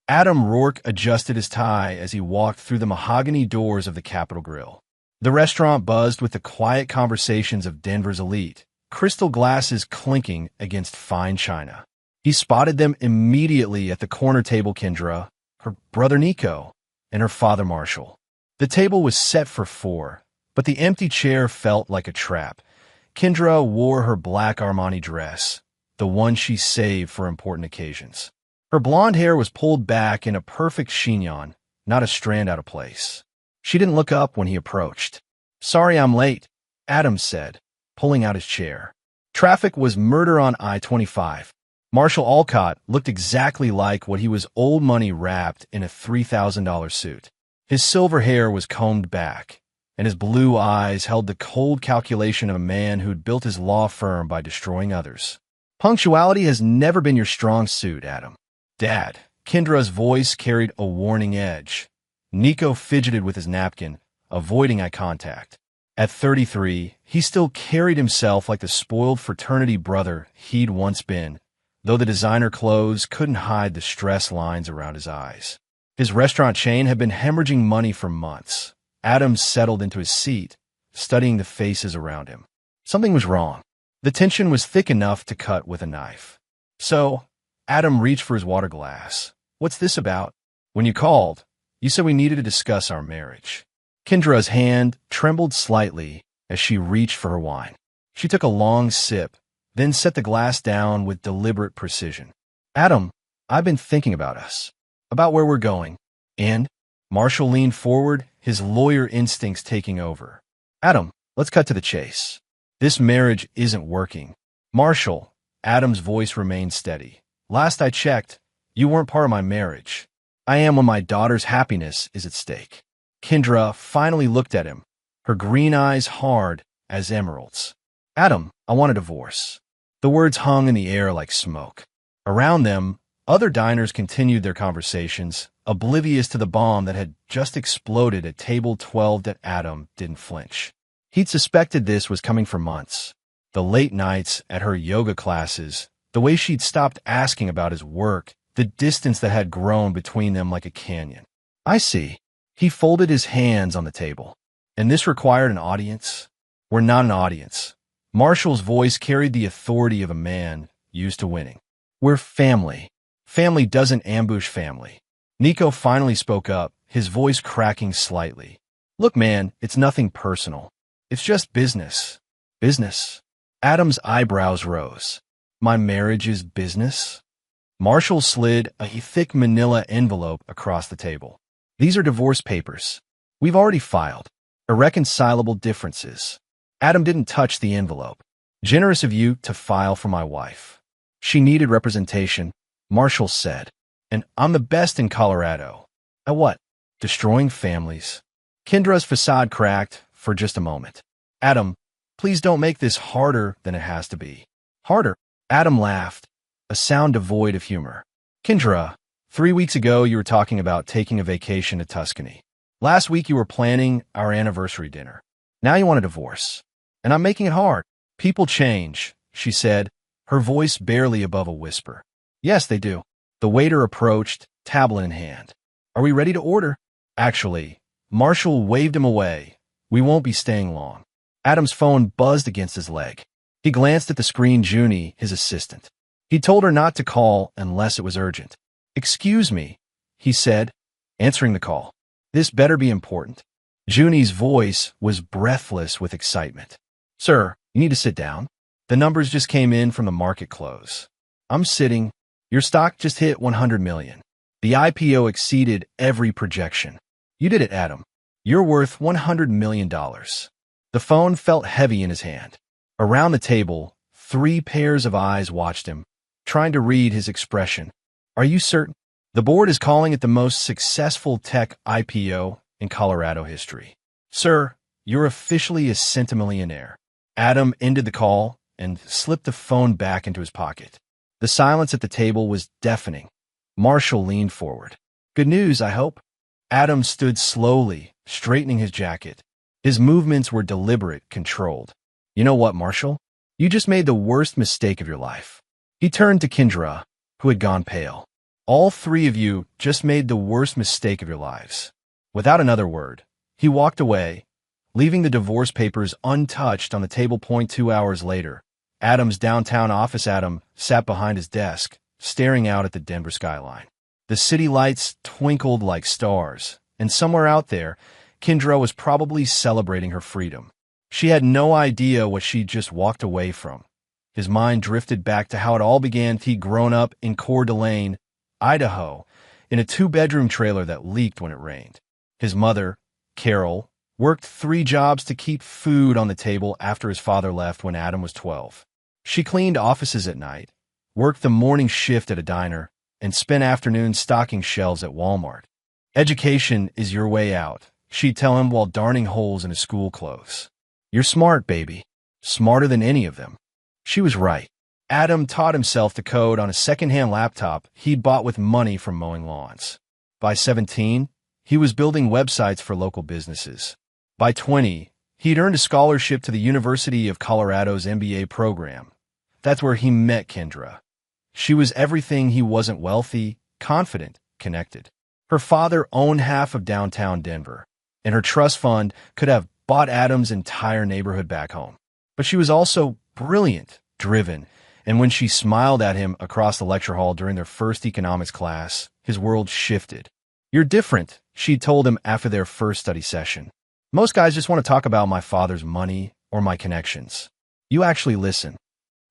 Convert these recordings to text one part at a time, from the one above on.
Adam Rourke adjusted his tie as he walked through the mahogany doors of the Capitol Grill. The restaurant buzzed with the quiet conversations of Denver's elite, crystal glasses clinking against fine china. He spotted them immediately at the corner table: Kendra, her brother Nico, and her father Marshall. The table was set for 4, but the empty chair felt like a trap. Kendra wore her black Armani dress, the one she saved for important occasions. Her blonde hair was pulled back in a perfect chignon, not a strand out of place. She didn't look up when he approached. "Sorry I'm late," Adam said, pulling out his chair. Traffic was murder on I-25. Marshall Alcott looked exactly like what he was: old money wrapped in a $3,000 suit. His silver hair was combed back, and his blue eyes held the cold calculation of a man who'd built his law firm by destroying others. "Punctuality has never been your strong suit, Adam." "Dad." Kendra's voice carried a warning edge. Nico fidgeted with his napkin, avoiding eye contact. At 33, he still carried himself like the spoiled fraternity brother he'd once been, though the designer clothes couldn't hide the stress lines around his eyes. His restaurant chain had been hemorrhaging money for months. Adam settled into his seat, studying the faces around him. Something was wrong. The tension was thick enough to cut with a knife. "So," Adam reached for his water glass. "What's this about? When you called, you said we needed to discuss our marriage." Kendra's hand trembled slightly as she reached for her wine. She took a long sip, then set the glass down with deliberate precision. "Adam, I've been thinking about us, about where we're going." "And?" Marshall leaned forward, his lawyer instincts taking over. "Adam, let's cut to the chase. This marriage isn't working." "Marshall," Adam's voice remained steady. "Last I checked, you weren't part of my marriage. I am when my daughter's happiness is at stake." Kendra finally looked at him, her green eyes hard as emeralds. "Adam, I want a divorce." The words hung in the air like smoke. Around them, other diners continued their conversations, oblivious to the bomb that had just exploded at table 12. That Adam didn't flinch. He'd suspected this was coming for months. The late nights at her yoga classes, the way she'd stopped asking about his work, the distance that had grown between them like a canyon. "I see." He folded his hands on the table. "And this required an audience?" "We're not an audience." Marshall's voice carried the authority of a man used to winning. "We're family. Family doesn't ambush family." Nico finally spoke up, his voice cracking slightly. "Look, man, it's nothing personal. It's just business." "Business?" Adam's eyebrows rose. "My marriage is business?" Marshall slid a thick manila envelope across the table. "These are divorce papers. We've already filed. Irreconcilable differences." Adam didn't touch the envelope. "Generous of you to file for my wife. She needed representation," Marshall said. "And I'm the best in Colorado." "At what?" "Destroying families." Kendra's facade cracked for just a moment. "Adam, please don't make this harder than it has to be." "Harder?" Adam laughed, a sound devoid of humor. "Kendra, 3 weeks ago you were talking about taking a vacation to Tuscany. Last week you were planning our anniversary dinner. Now you want a divorce. And I'm making it hard." "People change," she said, her voice barely above a whisper. "Yes, they do." The waiter approached, tablet in hand. "Are we ready to order?" "Actually," Marshall waved him away. "We won't be staying long." Adam's phone buzzed against his leg. He glanced at the screen. Junie, his assistant. He told her not to call unless it was urgent. "Excuse me," he said, answering the call. "This better be important." Junie's voice was breathless with excitement. "Sir, you need to sit down. The numbers just came in from the market close." "I'm sitting. Your stock just hit 100 million. The IPO exceeded every projection." "You did it, Adam. You're worth $100 million. The phone felt heavy in his hand. Around the table, 3 pairs of eyes watched him, trying to read his expression. "Are you certain? The board is calling it the most successful tech IPO in Colorado history." "Sir, you're officially a centimillionaire." Adam ended the call and slipped the phone back into his pocket. The silence at the table was deafening. Marshall leaned forward. "Good news, I hope." Adam stood slowly, straightening his jacket. His movements were deliberate, controlled. "You know what, Marshall? You just made the worst mistake of your life." He turned to Kendra, who had gone pale. All three of you just made the worst mistake of your lives." Without another word, he walked away, leaving the divorce papers untouched on the table. 2 hours later, Adam's downtown office. Adam sat behind his desk, staring out at the Denver skyline. The city lights twinkled like stars, and somewhere out there, Kendra was probably celebrating her freedom. She had no idea what she'd just walked away from. His mind drifted back to how it all began. He'd grown up in Coeur d'Alene, Idaho, in a 2-bedroom trailer that leaked when it rained. His mother, Carol, worked 3 jobs to keep food on the table after his father left when Adam was 12. She cleaned offices at night, worked the morning shift at a diner, and spent afternoons stocking shelves at Walmart. "Education is your way out," she'd tell him while darning holes in his school clothes. "You're smart, baby. Smarter than any of them." She was right. Adam taught himself to code on a second-hand laptop he'd bought with money from mowing lawns. By 17, he was building websites for local businesses. By 20, he'd earned a scholarship to the University of Colorado's MBA program. That's where he met Kendra. She was everything he wasn't: wealthy, confident, connected. Her father owned half of downtown Denver, and her trust fund could have bought Adam's entire neighborhood back home. But she was also brilliant, driven, and when she smiled at him across the lecture hall during their first economics class, his world shifted. "You're different," she told him after their first study session. "Most guys just want to talk about my father's money or my connections. You actually listen."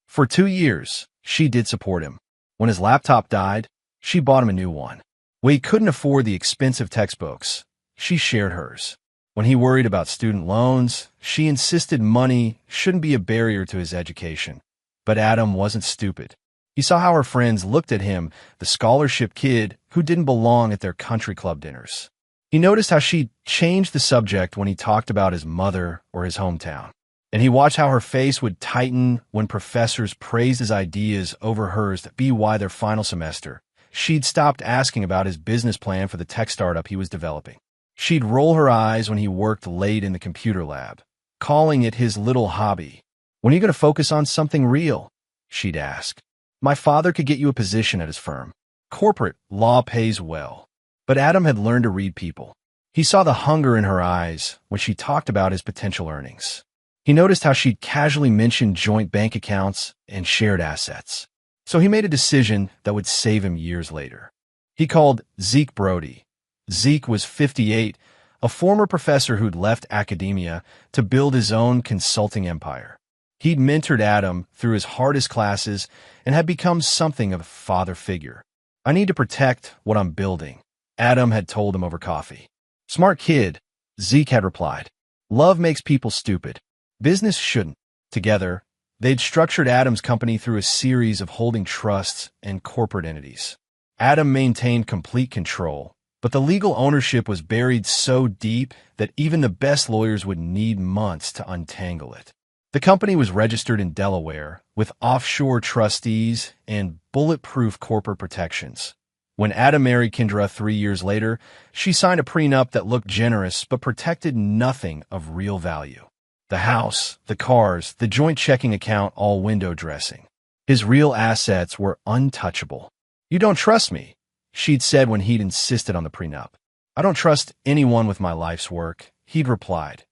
For 2 years, she did support him. When his laptop died, she bought him a new one. When he couldn't afford the expensive textbooks, she shared hers. When he worried about student loans, she insisted money shouldn't be a barrier to his education. But Adam wasn't stupid. He saw how her friends looked at him, the scholarship kid who didn't belong at their country club dinners. He noticed how she changed the subject when he talked about his mother or his hometown. And he watched how her face would tighten when professors praised his ideas over hers. By their final semester, she'd stopped asking about his business plan for the tech startup he was developing. She'd roll her eyes when he worked late in the computer lab, calling it his little hobby. "When are you going to focus on something real?" she'd ask. "My father could get you a position at his firm. Corporate law pays well." But Adam had learned to read people. He saw the hunger in her eyes when she talked about his potential earnings. He noticed how she'd casually mentioned joint bank accounts and shared assets. So he made a decision that would save him years later. He called Zeke Brody. Zeke was 58, a former professor who'd left academia to build his own consulting empire. He'd mentored Adam through his hardest classes and had become something of a father figure. "I need to protect what I'm building," Adam had told him over coffee. "Smart kid," Zeke had replied. "Love makes people stupid. Business shouldn't." Together, they'd structured Adam's company through a series of holding trusts and corporate entities. Adam maintained complete control, but the legal ownership was buried so deep that even the best lawyers would need months to untangle it. The company was registered in Delaware with offshore trustees and bulletproof corporate protections. When Adam married Kendra 3 years later, she signed a prenup that looked generous but protected nothing of real value. The house, the cars, the joint checking account, all window dressing. His real assets were untouchable. "You don't trust me," she'd said when he'd insisted on the prenup. "I don't trust anyone with my life's work," he'd replied.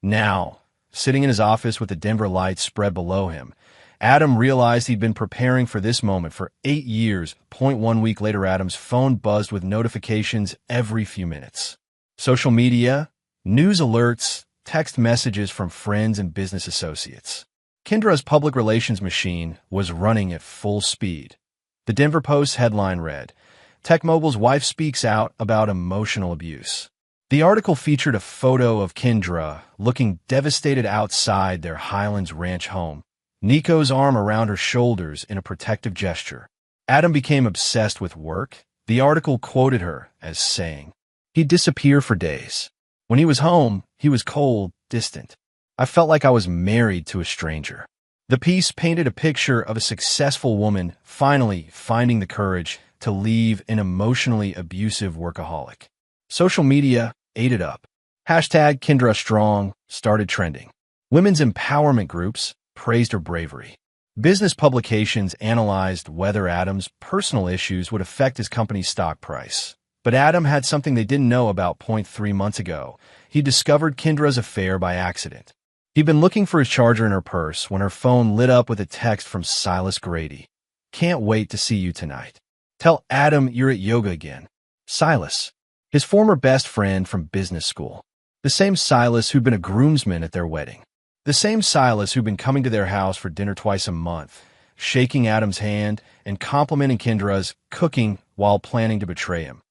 Now, sitting in his office with the Denver lights spread below him, Adam realized he'd been preparing for this moment for 8 years. 1 week later, Adam's phone buzzed with notifications every few minutes. Social media, news alerts, text messages from friends and business associates. Kendra's public relations machine was running at full speed. The Denver Post's headline read, "Tech Mobile's wife speaks out about emotional abuse." The article featured a photo of Kendra looking devastated outside their Highlands Ranch home, Nico's arm around her shoulders in a protective gesture. Adam became obsessed with work. The article quoted her as saying, "He'd disappear for days. When he was home, he was cold, distant. I felt like I was married to a stranger." The piece painted a picture of a successful woman finally finding the courage to leave an emotionally abusive workaholic. Social media ate it up. Hashtag Kendra Strong started trending. Women's empowerment groups praised her bravery. Business publications analyzed whether Adam's personal issues would affect his company's stock price. But Adam had something they didn't know about. 3 months ago, he discovered Kendra's affair by accident. He'd been looking for his charger in her purse when her phone lit up with a text from Silas Grady. "Can't wait to see you tonight. Tell Adam you're at yoga again." Silas, his former best friend from business school. The same Silas who'd been a groomsman at their wedding. The same Silas who'd been coming to their house for dinner twice a month, shaking Adam's hand and complimenting Kendra's cooking while planning to betray him.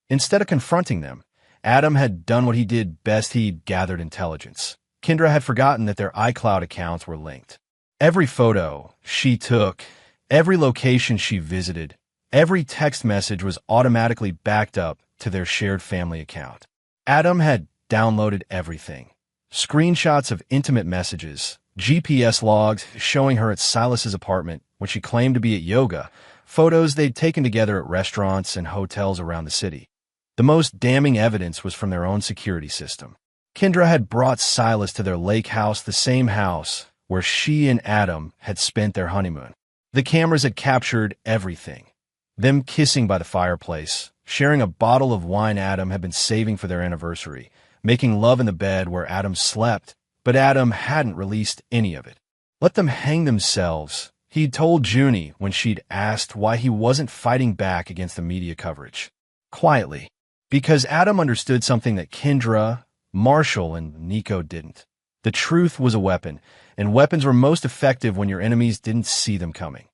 Instead of confronting them, Adam had done what he did best. He'd gathered intelligence. Kendra had forgotten that their iCloud accounts were linked. Every photo she took, every location she visited, every text message was automatically backed up to their shared family account. Adam had downloaded everything. Screenshots of intimate messages, GPS logs showing her at Silas's apartment when she claimed to be at yoga, photos they'd taken together at restaurants and hotels around the city. The most damning evidence was from their own security system. Kendra had brought Silas to their lake house, the same house where she and Adam had spent their honeymoon. The cameras had captured everything. Them kissing by the fireplace, sharing a bottle of wine Adam had been saving for their anniversary, making love in the bed where Adam slept, but Adam hadn't released any of it. Let them hang themselves, he'd told Junie when she'd asked why he wasn't fighting back against the media coverage. Quietly. Because Adam understood something that Kendra, Marshall, and Nico didn't. The truth was a weapon, and weapons were most effective when your enemies didn't see them coming.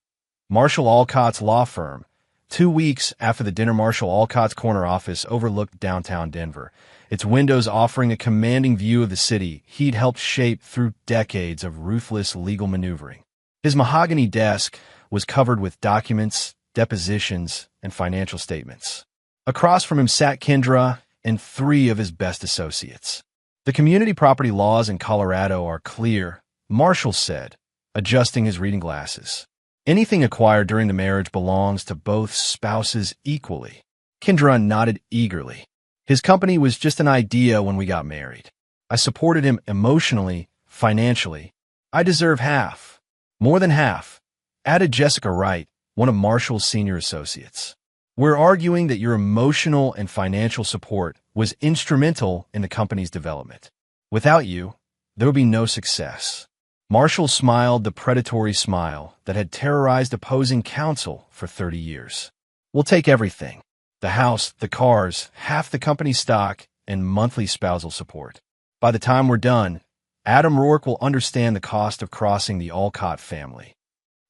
Marshall Alcott's law firm. 2 weeks after the dinner, Marshall Alcott's corner office overlooked downtown Denver, its windows offering a commanding view of the city he'd helped shape through decades of ruthless legal maneuvering. His mahogany desk was covered with documents, depositions, and financial statements. Across from him sat Kendra and 3 of his best associates. "The community property laws in Colorado are clear," Marshall said, adjusting his reading glasses. "Anything acquired during the marriage belongs to both spouses equally." Kendra nodded eagerly. "His company was just an idea when we got married. I supported him emotionally, financially. I deserve half. More than half," added Jessica Wright, one of Marshall's senior associates. "We're arguing that your emotional and financial support was instrumental in the company's development. Without you, there would be no success." Marshall smiled the predatory smile that had terrorized opposing counsel for 30 years. "We'll take everything. The house, the cars, half the company's stock, and monthly spousal support. By the time we're done, Adam Rourke will understand the cost of crossing the Alcott family."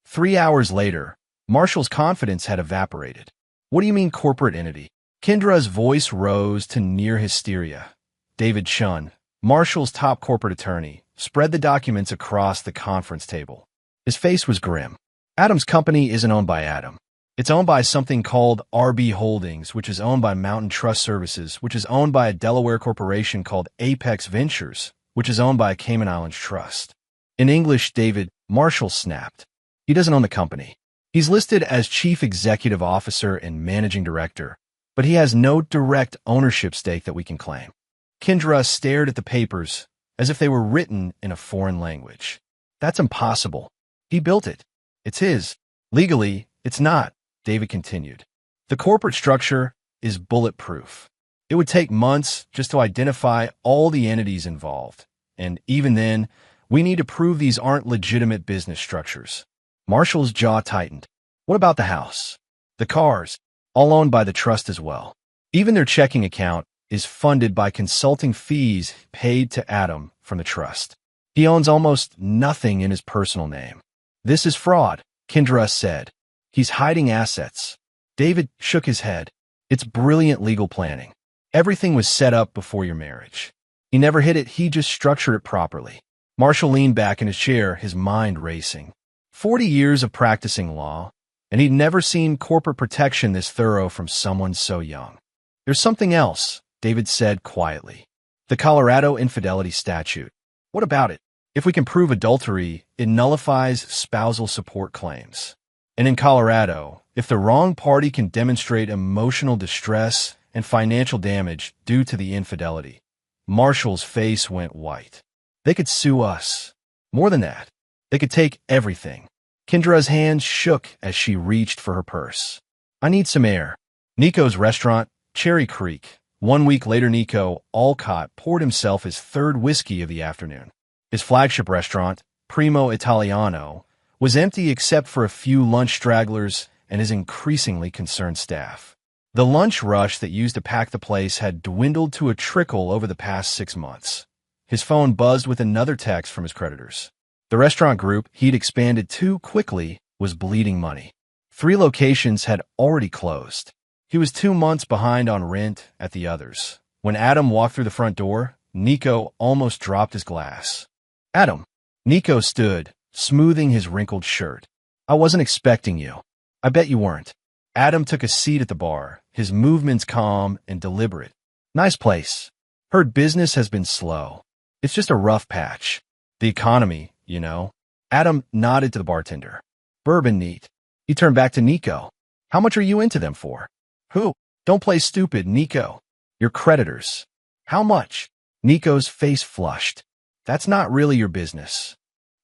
3 hours later, Marshall's confidence had evaporated. "What do you mean corporate entity?" Kendra's voice rose to near hysteria. David Chun, Marshall's top corporate attorney, spread the documents across the conference table. His face was grim. "Adam's company isn't owned by Adam. It's owned by something called RB Holdings, which is owned by Mountain Trust Services, which is owned by a Delaware corporation called Apex Ventures, which is owned by a Cayman Islands trust." In English, David, Marshall snapped. "He doesn't own the company. He's listed as Chief Executive Officer and Managing Director, but he has no direct ownership stake that we can claim." Kendra stared at the papers as if they were written in a foreign language. "That's impossible. He built it. It's his. Legally, it's not," David continued. "The corporate structure is bulletproof. It would take months just to identify all the entities involved. And even then, we need to prove these aren't legitimate business structures." Marshall's jaw tightened. "What about the house? The cars? All owned by the trust as well. Even their checking account is funded by consulting fees paid to Adam from the trust. He owns almost nothing in his personal name." "This is fraud," Kendra said. "He's hiding assets." David shook his head. "It's brilliant legal planning. Everything was set up before your marriage. He never hid it, he just structured it properly." Marshall leaned back in his chair, his mind racing. 40 years of practicing law, and he'd never seen corporate protection this thorough from someone so young. "There's something else," David said quietly. "The Colorado infidelity statute. What about it? If we can prove adultery, it nullifies spousal support claims. And in Colorado, if the wrong party can demonstrate emotional distress and financial damage due to the infidelity." Marshall's face went white. "They could sue us. More than that, they could take everything. Kendra's hands shook as she reached for her purse. I need some air. Nico's restaurant, Cherry Creek. 1 week later, Nico Alcott poured himself his third whiskey of the afternoon. His flagship restaurant, Primo Italiano, was empty except for a few lunch stragglers and his increasingly concerned staff. The lunch rush that used to pack the place had dwindled to a trickle over the past 6 months. His phone buzzed with another text from his creditors. The restaurant group he'd expanded too quickly was bleeding money. 3 locations had already closed. He was 2 months behind on rent at the others. When Adam walked through the front door, Nico almost dropped his glass. Adam. Nico stood, smoothing his wrinkled shirt. I wasn't expecting you. I bet you weren't. Adam took a seat at the bar, his movements calm and deliberate. Nice place. Heard business has been slow. It's just a rough patch. The economy, you know. Adam nodded to the bartender. Bourbon neat. He turned back to Nico. How much are you into them for? Who? Don't play stupid, Nico. Your creditors. How much? Nico's face flushed. That's not really your business.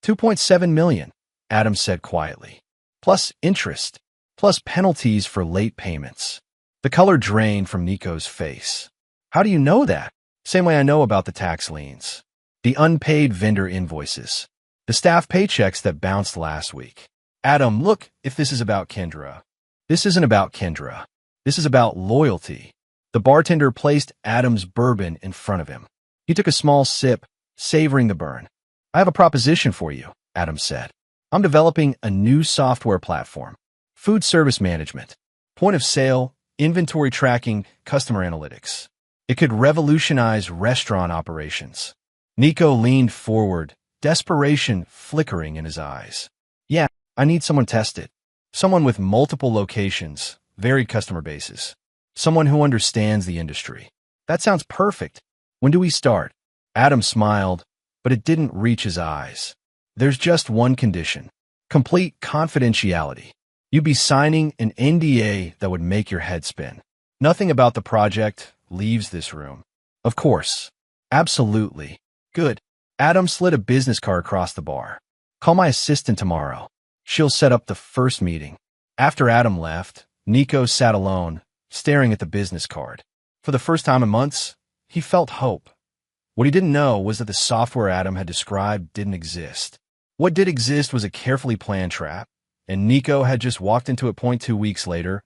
2.7 million, Adam said quietly. Plus interest. Plus penalties for late payments. The color drained from Nico's face. How do you know that? Same way I know about the tax liens. The unpaid vendor invoices. The staff paychecks that bounced last week. Adam, look, if this is about Kendra. This isn't about Kendra. This is about loyalty. The bartender placed Adam's bourbon in front of him. He took a small sip, savoring the burn. I have a proposition for you, Adam said. I'm developing a new software platform. Food service management. Point of sale, inventory tracking, customer analytics. It could revolutionize restaurant operations. Nico leaned forward, desperation flickering in his eyes. Yeah, I need someone tested. Someone with multiple locations, varied customer bases. Someone who understands the industry. That sounds perfect. When do we start? Adam smiled, but it didn't reach his eyes. There's just one condition. Complete confidentiality. You'd be signing an NDA that would make your head spin. Nothing about the project leaves this room. Of course. Absolutely. Good. Adam slid a business card across the bar. Call my assistant tomorrow. She'll set up the first meeting. After Adam left, Nico sat alone, staring at the business card. For the first time in months, he felt hope. What he didn't know was that the software Adam had described didn't exist. What did exist was a carefully planned trap, and Nico had just walked into it 2 weeks later.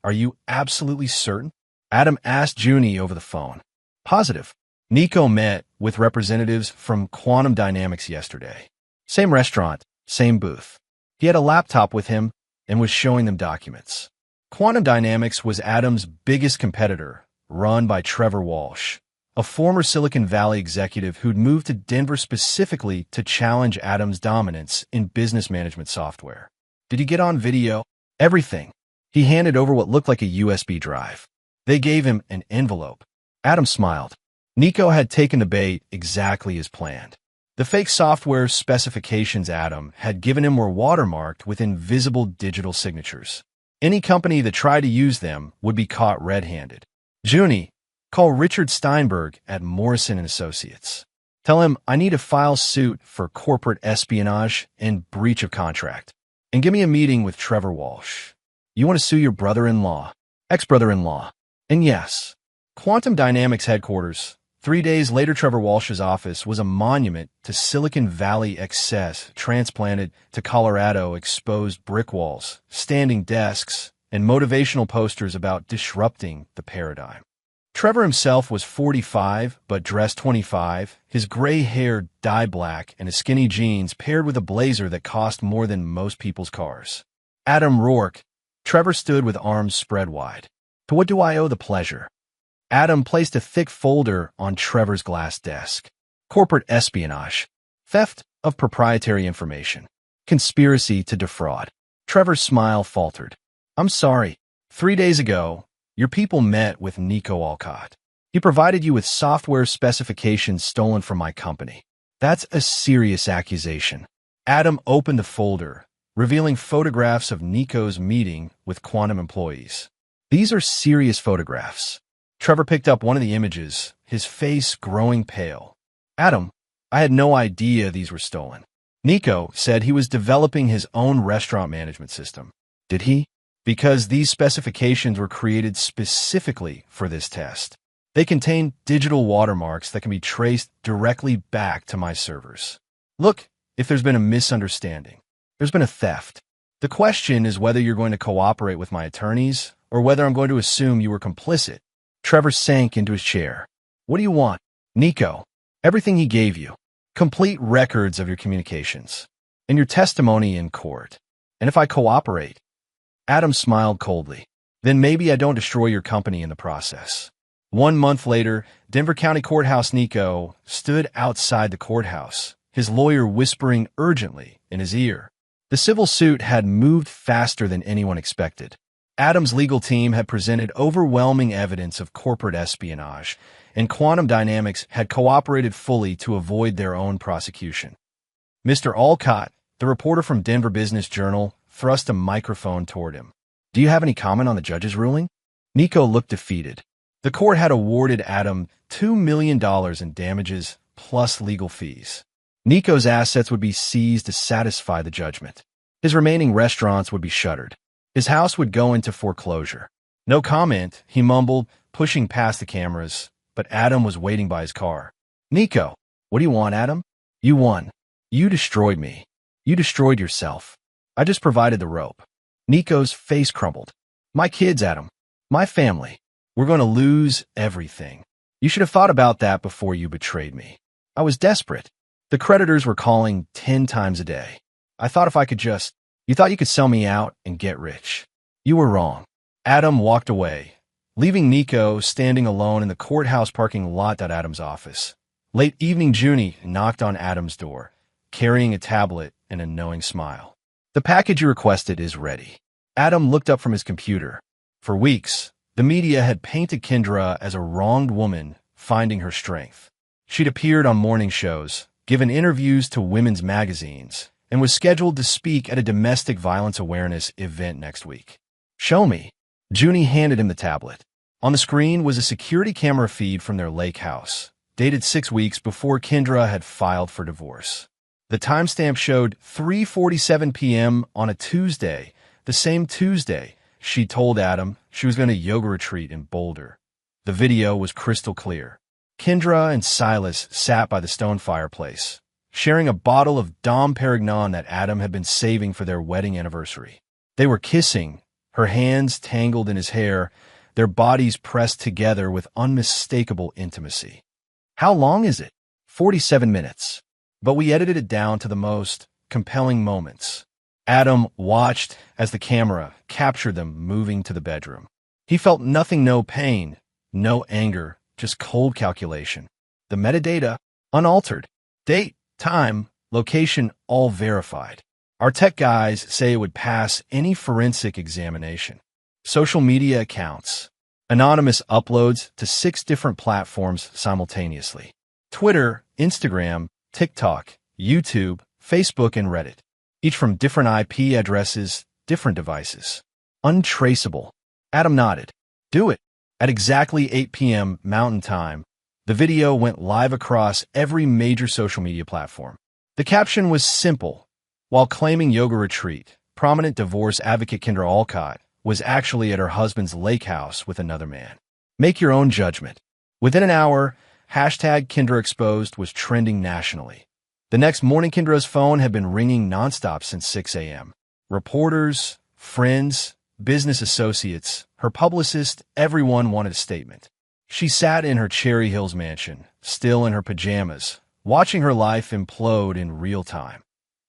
Are you absolutely certain? Adam asked Junie over the phone. Positive. Nico met with representatives from Quantum Dynamics yesterday. Same restaurant, same booth. He had a laptop with him and was showing them documents. Quantum Dynamics was Adam's biggest competitor, run by Trevor Walsh, a former Silicon Valley executive who'd moved to Denver specifically to challenge Adam's dominance in business management software. Did he get on video? Everything. He handed over what looked like a USB drive. They gave him an envelope. Adam smiled. Nico had taken the bait exactly as planned. The fake software specifications Adam had given him were watermarked with invisible digital signatures. Any company that tried to use them would be caught red-handed. Junie, call Richard Steinberg at Morrison & Associates. Tell him I need to file suit for corporate espionage and breach of contract. And give me a meeting with Trevor Walsh. You want to sue your brother-in-law, ex-brother-in-law. And yes, Quantum Dynamics headquarters. 3 days later, Trevor Walsh's office was a monument to Silicon Valley excess transplanted to Colorado, exposed brick walls, standing desks, and motivational posters about disrupting the paradigm. Trevor himself was 45, but dressed 25, his gray hair dyed black and his skinny jeans paired with a blazer that cost more than most people's cars. Adam Rourke. Trevor stood with arms spread wide. To what do I owe the pleasure? Adam placed a thick folder on Trevor's glass desk. Corporate espionage. Theft of proprietary information. Conspiracy to defraud. Trevor's smile faltered. I'm sorry. 3 days ago, your people met with Nico Alcott. He provided you with software specifications stolen from my company. That's a serious accusation. Adam opened the folder, revealing photographs of Nico's meeting with Quantum employees. These are serious photographs. Trevor picked up one of the images, his face growing pale. Adam, I had no idea these were stolen. Nico said he was developing his own restaurant management system. Did he? Because these specifications were created specifically for this test. They contain digital watermarks that can be traced directly back to my servers. Look, if there's been a misunderstanding, there's been a theft. The question is whether you're going to cooperate with my attorneys or whether I'm going to assume you were complicit. Trevor sank into his chair. What do you want? Nico, everything he gave you. Complete records of your communications and your testimony in court. And if I cooperate? Adam smiled coldly. Then maybe I don't destroy your company in the process. 1 month later, Denver County Courthouse Nico stood outside the courthouse, his lawyer whispering urgently in his ear. The civil suit had moved faster than anyone expected. Adam's legal team had presented overwhelming evidence of corporate espionage, and Quantum Dynamics had cooperated fully to avoid their own prosecution. Mr. Alcott, the reporter from Denver Business Journal, thrust a microphone toward him. Do you have any comment on the judge's ruling? Nico looked defeated. The court had awarded Adam $2 million in damages plus legal fees. Nico's assets would be seized to satisfy the judgment. His remaining restaurants would be shuttered. His house would go into foreclosure. No comment, he mumbled, pushing past the cameras, but Adam was waiting by his car. Nico, what do you want, Adam? You won. You destroyed me. You destroyed yourself. I just provided the rope. Nico's face crumbled. My kids, Adam. My family. We're going to lose everything. You should have thought about that before you betrayed me. I was desperate. The creditors were calling 10 times a day. I thought if I could just... You thought you could sell me out and get rich. You were wrong. Adam walked away, leaving Nico standing alone in the courthouse parking lot at Adam's office. Late evening, Junie knocked on Adam's door, carrying a tablet and a knowing smile. The package you requested is ready. Adam looked up from his computer. For weeks, the media had painted Kendra as a wronged woman finding her strength. She'd appeared on morning shows, given interviews to women's magazines, and was scheduled to speak at a domestic violence awareness event next week. Show me. Junie handed him the tablet. On the screen was a security camera feed from their lake house, dated 6 weeks before Kendra had filed for divorce. The timestamp showed 3:47 p.m. on a Tuesday, the same Tuesday she told Adam she was going to yoga retreat in Boulder. The video was crystal clear. Kendra and Silas sat by the stone fireplace, sharing a bottle of Dom Perignon that Adam had been saving for their wedding anniversary. They were kissing, her hands tangled in his hair, their bodies pressed together with unmistakable intimacy. How long is it? 47 minutes. But we edited it down to the most compelling moments. Adam watched as the camera captured them moving to the bedroom. He felt nothing, no pain, no anger, just cold calculation. The metadata, unaltered. Date, time, location, all verified. Our tech guys say it would pass any forensic examination. Social media accounts. Anonymous uploads to 6 different platforms simultaneously. Twitter, Instagram, TikTok, YouTube, Facebook, and Reddit. Each from different IP addresses, different devices. Untraceable. Adam nodded. Do it. At exactly 8 p.m. Mountain Time, the video went live across every major social media platform. The caption was simple. While claiming yoga retreat, prominent divorce advocate Kendra Alcott was actually at her husband's lake house with another man. Make your own judgment. Within an hour, hashtag Kendra Exposed was trending nationally. The next morning, Kendra's phone had been ringing nonstop since 6 a.m. Reporters, friends, business associates, her publicist, everyone wanted a statement. She sat in her Cherry Hills mansion, still in her pajamas, watching her life implode in real time.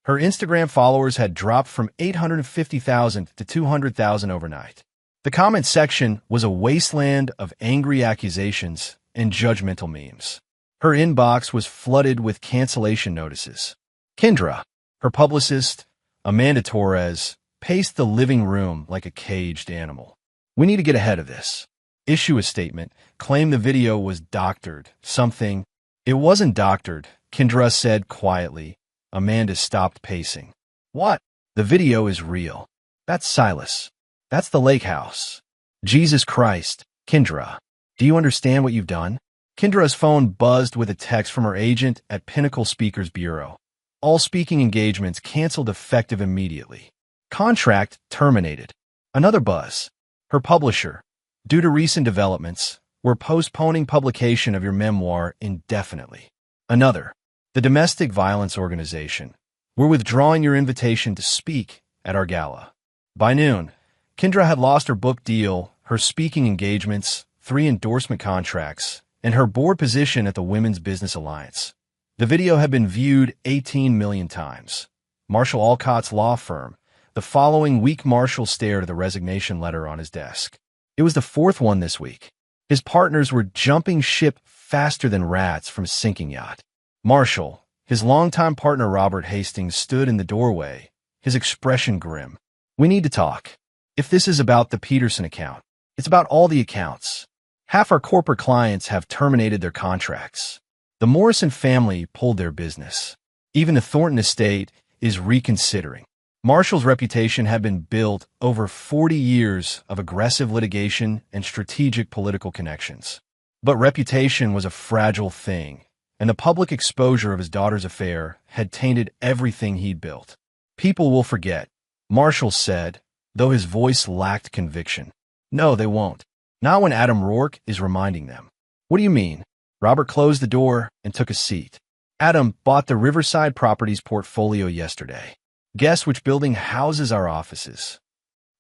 Her Instagram followers had dropped from 850,000 to 200,000 overnight. The comment section was a wasteland of angry accusations and judgmental memes. Her inbox was flooded with cancellation notices. Kendra, her publicist, Amanda Torres, paced the living room like a caged animal. We need to get ahead of this. Issue a statement, claim the video was doctored, something. It wasn't doctored, Kendra said quietly. Amanda stopped pacing. What? The video is real. That's Silas. That's the lake house. Jesus Christ, Kendra. Do you understand what you've done? Kendra's phone buzzed with a text from her agent at Pinnacle Speakers Bureau. All speaking engagements canceled effective immediately. Contract terminated. Another buzz. Her publisher, due to recent developments, we're postponing publication of your memoir indefinitely. Another. The Domestic Violence Organization. We're withdrawing your invitation to speak at our gala. By noon, Kendra had lost her book deal, her speaking engagements, 3 endorsement contracts, and her board position at the Women's Business Alliance. The video had been viewed 18 million times. Marshall Alcott's law firm. The following week, Marshall stared at the resignation letter on his desk. It was the 4th one this week. His partners were jumping ship faster than rats from a sinking yacht. Marshall, his longtime partner Robert Hastings, stood in the doorway, his expression grim. We need to talk. If this is about the Peterson account, it's about all the accounts. Half our corporate clients have terminated their contracts. The Morrison family pulled their business. Even the Thornton estate is reconsidering. Marshall's reputation had been built over 40 years of aggressive litigation and strategic political connections. But reputation was a fragile thing, and the public exposure of his daughter's affair had tainted everything he'd built. People will forget, Marshall said, though his voice lacked conviction. No, they won't. Not when Adam Rourke is reminding them. What do you mean? Robert closed the door and took a seat. Adam bought the Riverside Properties portfolio yesterday. Guess which building houses our offices?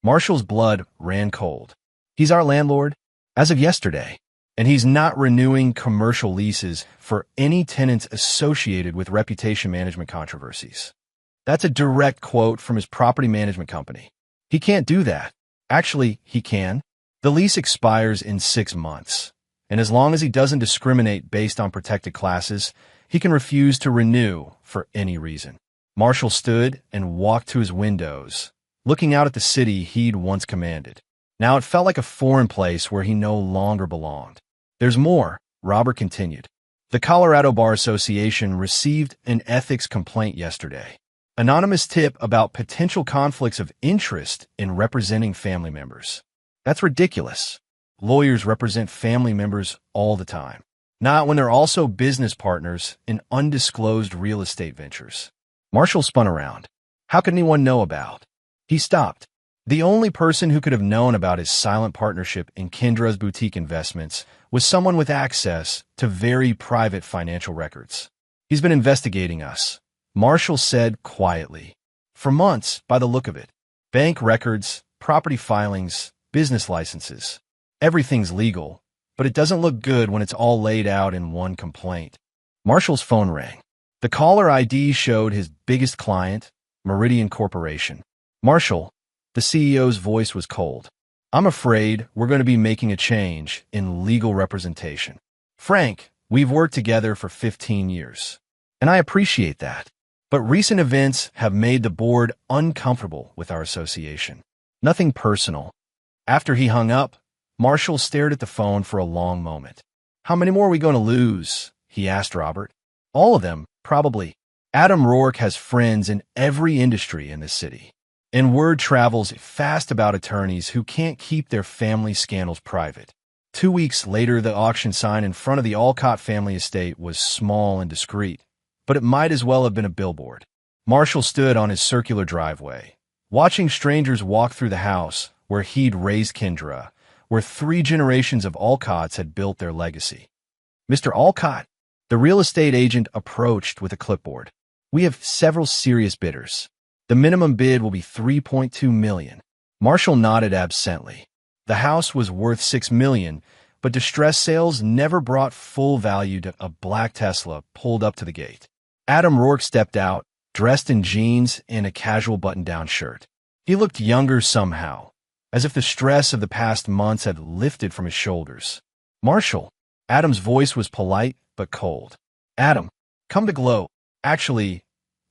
Marshall's blood ran cold. He's our landlord as of yesterday, and he's not renewing commercial leases for any tenants associated with reputation management controversies. That's a direct quote from his property management company. He can't do that. Actually, he can. The lease expires in 6 months, and as long as he doesn't discriminate based on protected classes, he can refuse to renew for any reason. Marshall stood and walked to his windows, looking out at the city he'd once commanded. Now it felt like a foreign place where he no longer belonged. There's more, Robert continued. The Colorado Bar Association received an ethics complaint yesterday. Anonymous tip about potential conflicts of interest in representing family members. That's ridiculous. Lawyers represent family members all the time. Not when they're also business partners in undisclosed real estate ventures. Marshall spun around. How could anyone know about? He stopped. The only person who could have known about his silent partnership in Kendra's boutique investments was someone with access to very private financial records. He's been investigating us, Marshall said quietly. For months, by the look of it. Bank records, property filings, business licenses. Everything's legal, but it doesn't look good when it's all laid out in one complaint. Marshall's phone rang. The caller ID showed his biggest client, Meridian Corporation. Marshall, the CEO's voice was cold. I'm afraid we're going to be making a change in legal representation. Frank, we've worked together for 15 years, and I appreciate that. But recent events have made the board uncomfortable with our association. Nothing personal. After he hung up, Marshall stared at the phone for a long moment. How many more are we going to lose? He asked Robert. All of them, probably. Adam Rourke has friends in every industry in this city. And word travels fast about attorneys who can't keep their family scandals private. 2 weeks later, the auction sign in front of the Alcott family estate was small and discreet, but it might as well have been a billboard. Marshall stood on his circular driveway, watching strangers walk through the house where he'd raised Kendra, where 3 generations of Alcotts had built their legacy. Mr. Alcott, the real estate agent approached with a clipboard. We have several serious bidders. The minimum bid will be $3.2 million. Marshall nodded absently. The house was worth $6 million, but distress sales never brought full value to a black Tesla pulled up to the gate. Adam Rourke stepped out, dressed in jeans and a casual button-down shirt. He looked younger somehow, as if the stress of the past months had lifted from his shoulders. Marshall. Adam's voice was polite but cold. Adam, come to Glow. Actually,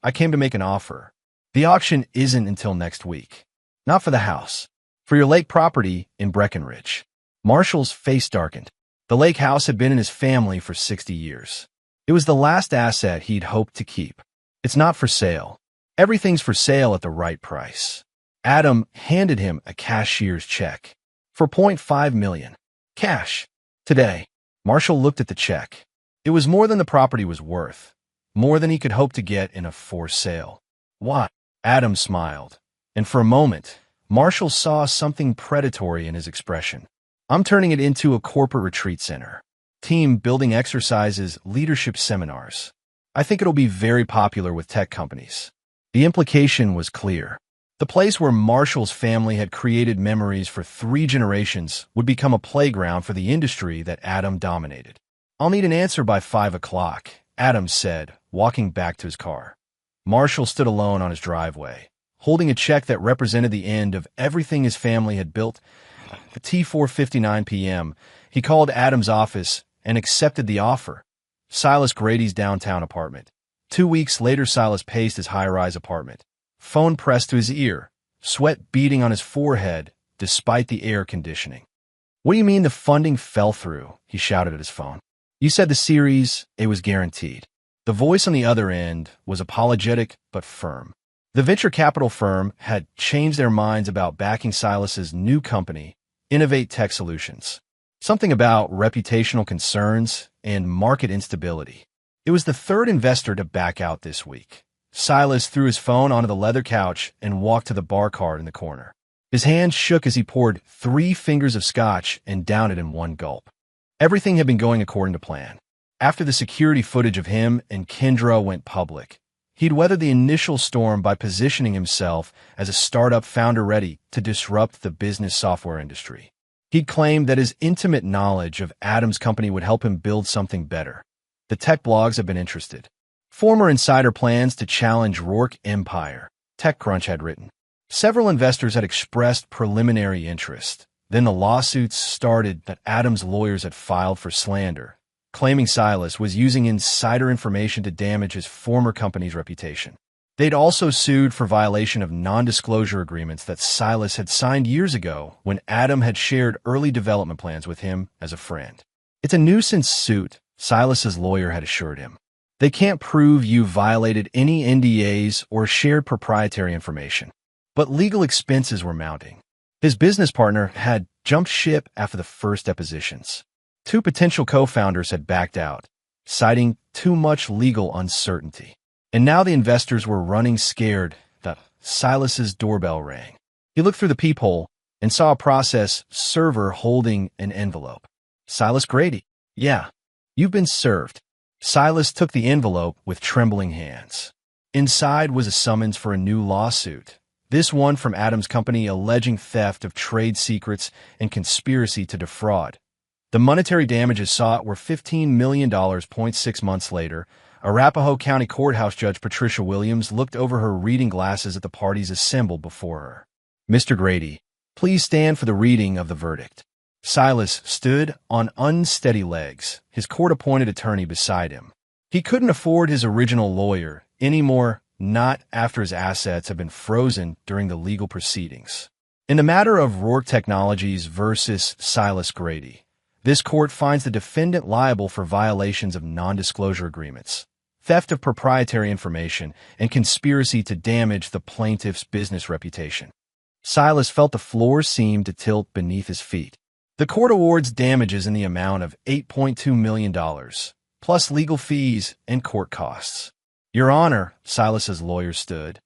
I came to make an offer. The auction isn't until next week. Not for the house. For your lake property in Breckenridge. Marshall's face darkened. The lake house had been in his family for 60 years. It was the last asset he'd hoped to keep. It's not for sale. Everything's for sale at the right price. Adam handed him a cashier's check. For $0.5 million. Cash. Today. Marshall looked at the check. It was more than the property was worth. more than he could hope to get in a forced sale. Why? Adam smiled, and for a moment, Marshall saw something predatory in his expression. I'm turning it into a corporate retreat center. Team building exercises, leadership seminars. I think it'll be very popular with tech companies. The implication was clear. The place where Marshall's family had created memories for 3 generations would become a playground for the industry that Adam dominated. I'll need an answer by 5 o'clock, Adam said, walking back to his car. Marshall stood alone on his driveway, holding a check that represented the end of everything his family had built. At T4:59 p.m., he called Adam's office and accepted the offer. Silas Grady's downtown apartment. 2 weeks later, Silas paced his high-rise apartment, phone pressed to his ear, sweat beading on his forehead despite the air conditioning. What do you mean the funding fell through? He shouted at his phone. You said the series, it was guaranteed. The voice on the other end was apologetic but firm. The venture capital firm had changed their minds about backing Silas's new company, Innovate Tech Solutions. Something about reputational concerns and market instability. It was the 3rd investor to back out this week. Silas threw his phone onto the leather couch and walked to the bar cart in the corner. His hand shook as he poured 3 fingers of scotch and downed it in one gulp. Everything had been going according to plan. After the security footage of him and Kendra went public, he'd weathered the initial storm by positioning himself as a startup founder ready to disrupt the business software industry. He'd claimed that his intimate knowledge of Adam's company would help him build something better. The tech blogs have been interested. Former insider plans to challenge Rourke Empire, TechCrunch had written. Several investors had expressed preliminary interest. Then the lawsuits started that Adam's lawyers had filed for slander, claiming Silas was using insider information to damage his former company's reputation. They'd also sued for violation of non-disclosure agreements that Silas had signed years ago when Adam had shared early development plans with him as a friend. It's a nuisance suit, Silas's lawyer had assured him. They can't prove you violated any NDAs or shared proprietary information. But legal expenses were mounting. His business partner had jumped ship after the first depositions. 2 potential co-founders had backed out, citing too much legal uncertainty. And now the investors were running scared that Silas's doorbell rang. He looked through the peephole and saw a process server holding an envelope. Silas Grady. Yeah, you've been served. Silas took the envelope with trembling hands. Inside was a summons for a new lawsuit. This one from Adam's company alleging theft of trade secrets and conspiracy to defraud. The monetary damages sought were $15 million. 6 months later, Arapahoe County Courthouse Judge Patricia Williams looked over her reading glasses at the parties assembled before her. Mr. Grady, please stand for the reading of the verdict. Silas stood on unsteady legs, his court-appointed attorney beside him. He couldn't afford his original lawyer anymore, not after his assets had been frozen during the legal proceedings. In the matter of Rourke Technologies versus Silas Grady, this court finds the defendant liable for violations of non-disclosure agreements, theft of proprietary information, and conspiracy to damage the plaintiff's business reputation. Silas felt the floor seem to tilt beneath his feet. The court awards damages in the amount of $8.2 million, plus legal fees and court costs. Your Honor, Silas's lawyer stood.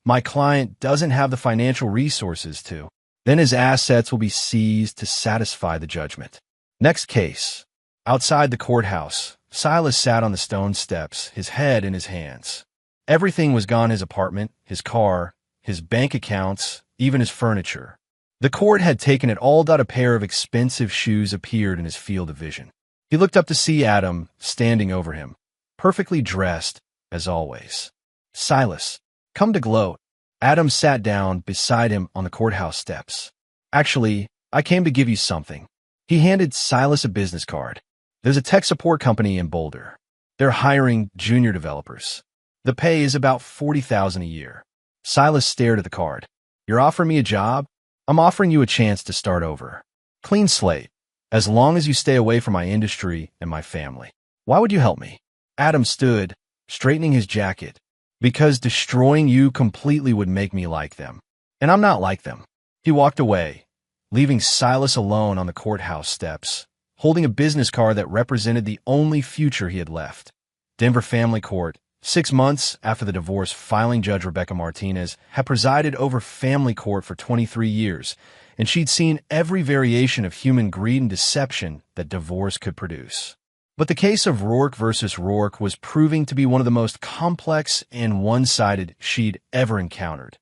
My client doesn't have the financial resources to. Then his assets will be seized to satisfy the judgment. Next case. Outside the courthouse, Silas sat on the stone steps, his head in his hands. Everything was gone: his apartment, his car, his bank accounts, even his furniture. The court had taken it all. A pair of expensive shoes appeared in his field of vision. He looked up to see Adam standing over him, perfectly dressed, as always. Silas, come to gloat. Adam sat down beside him on the courthouse steps. Actually, I came to give you something. He handed Silas a business card. There's a tech support company in Boulder. They're hiring junior developers. The pay is about $40,000 a year. Silas stared at the card. You're offering me a job? I'm offering you a chance to start over. Clean slate, as long as you stay away from my industry and my family. Why would you help me? Adam stood, straightening his jacket. Because destroying you completely would make me like them. And I'm not like them. He walked away, leaving Silas alone on the courthouse steps, holding a business card that represented the only future he had left. Denver Family Court, 6 months after the divorce, filing judge Rebecca Martinez had presided over family court for 23 years, and she'd seen every variation of human greed and deception that divorce could produce. But the case of Rourke versus Rourke was proving to be one of the most complex and one-sided she'd ever encountered.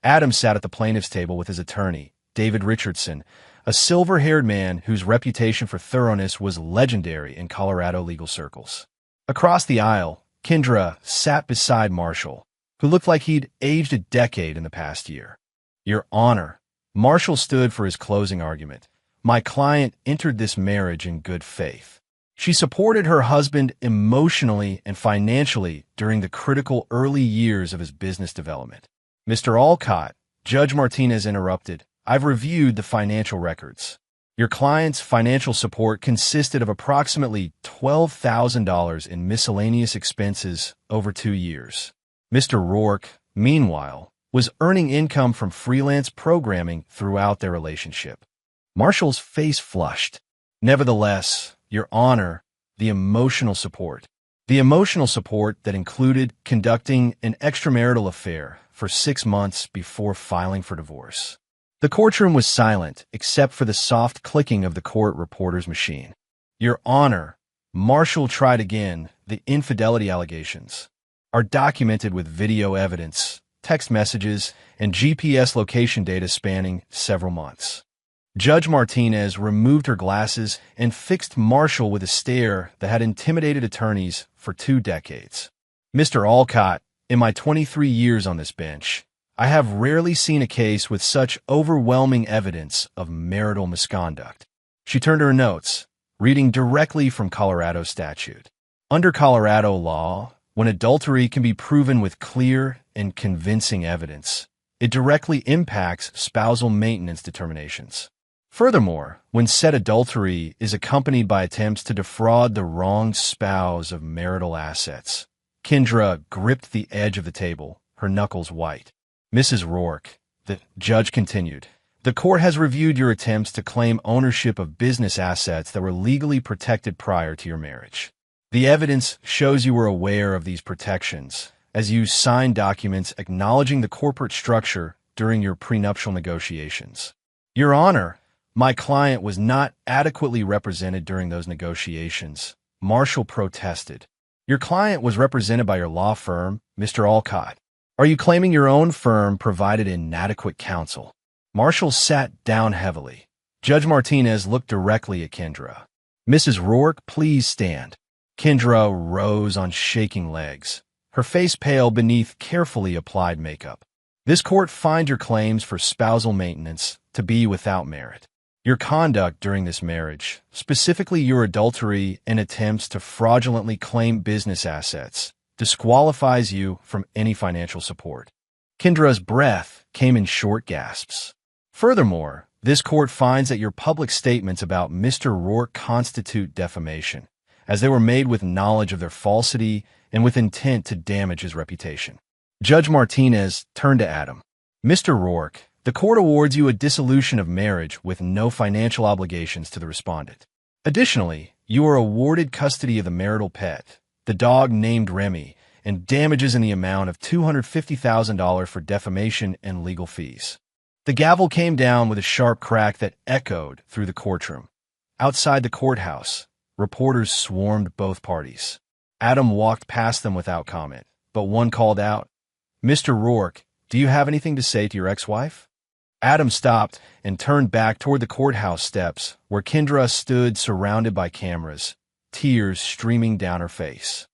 Adam sat at the plaintiff's table with his attorney, David Richardson, a silver-haired man whose reputation for thoroughness was legendary in Colorado legal circles. Across the aisle, Kendra sat beside Marshall, who looked like he'd aged a decade in the past year. "Your Honor," Marshall stood for his closing argument, "my client entered this marriage in good faith. She supported her husband emotionally and financially during the critical early years of his business development." "Mr. Alcott," Judge Martinez interrupted, "I've reviewed the financial records. Your client's financial support consisted of approximately $12,000 in miscellaneous expenses over 2 years. Mr. Rourke, meanwhile, was earning income from freelance programming throughout their relationship." Marshall's face flushed. "Nevertheless, Your Honor, the emotional support that included conducting an extramarital affair for 6 months before filing for divorce." The courtroom was silent except for the soft clicking of the court reporter's machine. "Your Honor," Marshall tried again, "the infidelity allegations are documented with video evidence, text messages, and GPS location data spanning several months." Judge Martinez removed her glasses and fixed Marshall with a stare that had intimidated attorneys for 2 decades. "Mr. Alcott, in my 23 years on this bench, I have rarely seen a case with such overwhelming evidence of marital misconduct." She turned to her notes, reading directly from Colorado statute. Under Colorado law, when adultery can be proven with clear and convincing evidence, it directly impacts spousal maintenance determinations. Furthermore, when said adultery is accompanied by attempts to defraud the wronged spouse of marital assets. Kendra gripped the edge of the table, her knuckles white. "Mrs. Rourke," the judge continued, "the court has reviewed your attempts to claim ownership of business assets that were legally protected prior to your marriage. The evidence shows you were aware of these protections, as you signed documents acknowledging the corporate structure during your prenuptial negotiations. Your Honor, my client was not adequately represented during those negotiations," Marshall protested. "Your client was represented by your law firm, Mr. Alcott. Are you claiming your own firm provided inadequate counsel?" Marshall sat down heavily. Judge Martinez looked directly at Kendra. "Mrs. Rourke, please stand." Kendra rose on shaking legs, her face pale beneath carefully applied makeup. "This court finds your claims for spousal maintenance to be without merit. Your conduct during this marriage, specifically your adultery and attempts to fraudulently claim business assets, disqualifies you from any financial support." Kendra's breath came in short gasps. "Furthermore, this court finds that your public statements about Mr. Rourke constitute defamation, as they were made with knowledge of their falsity and with intent to damage his reputation." Judge Martinez turned to Adam. "Mr. Rourke, the court awards you a dissolution of marriage with no financial obligations to the respondent. Additionally, you are awarded custody of the marital pet, the dog named Remy, and damages in the amount of $250,000 for defamation and legal fees." The gavel came down with a sharp crack that echoed through the courtroom. Outside the courthouse, reporters swarmed both parties. Adam walked past them without comment, but one called out, "Mr. Rourke, do you have anything to say to your ex-wife?" Adam stopped and turned back toward the courthouse steps, where Kendra stood surrounded by cameras, tears streaming down her face.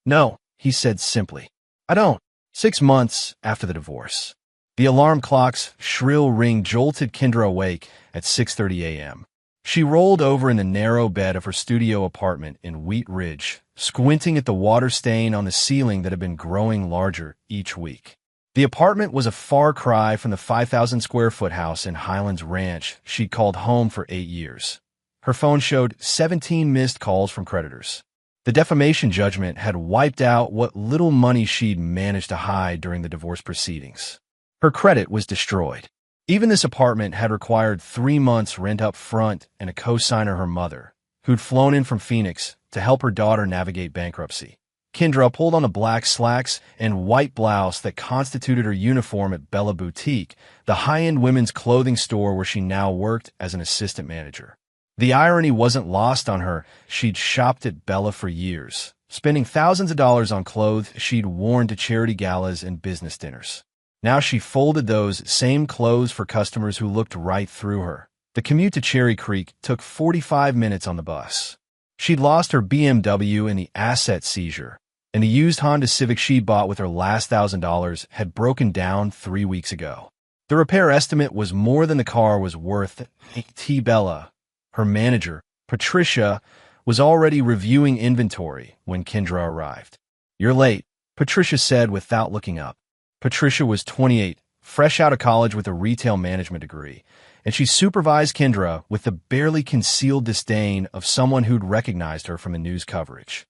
"No," he said simply. "I don't." 6 months after the divorce. The alarm clock's shrill ring jolted Kendra awake at 6:30 a.m. She rolled over in the narrow bed of her studio apartment in Wheat Ridge, squinting at the water stain on the ceiling that had been growing larger each week. The apartment was a far cry from the 5,000-square-foot house in Highlands Ranch she'd called home for 8 years. Her phone showed 17 missed calls from creditors. The defamation judgment had wiped out what little money she'd managed to hide during the divorce proceedings. Her credit was destroyed. Even this apartment had required 3 months rent up front and a co-signer, her mother, who'd flown in from Phoenix to help her daughter navigate bankruptcy. Kendra pulled on the black slacks and white blouse that constituted her uniform at Bella Boutique, the high-end women's clothing store where she now worked as an assistant manager. The irony wasn't lost on her. She'd shopped at Bella for years, spending thousands of dollars on clothes she'd worn to charity galas and business dinners. Now she folded those same clothes for customers who looked right through her. The commute to Cherry Creek took 45 minutes on the bus. She'd lost her BMW in the asset seizure, and the used Honda Civic she bought with her last $1,000 had broken down 3 weeks ago. The repair estimate was more than the car was worth. T. Bella, her manager, Patricia, was already reviewing inventory when Kendra arrived. "You're late," Patricia said without looking up. Patricia was 28, fresh out of college with a retail management degree, and she supervised Kendra with the barely concealed disdain of someone who'd recognized her from the news coverage.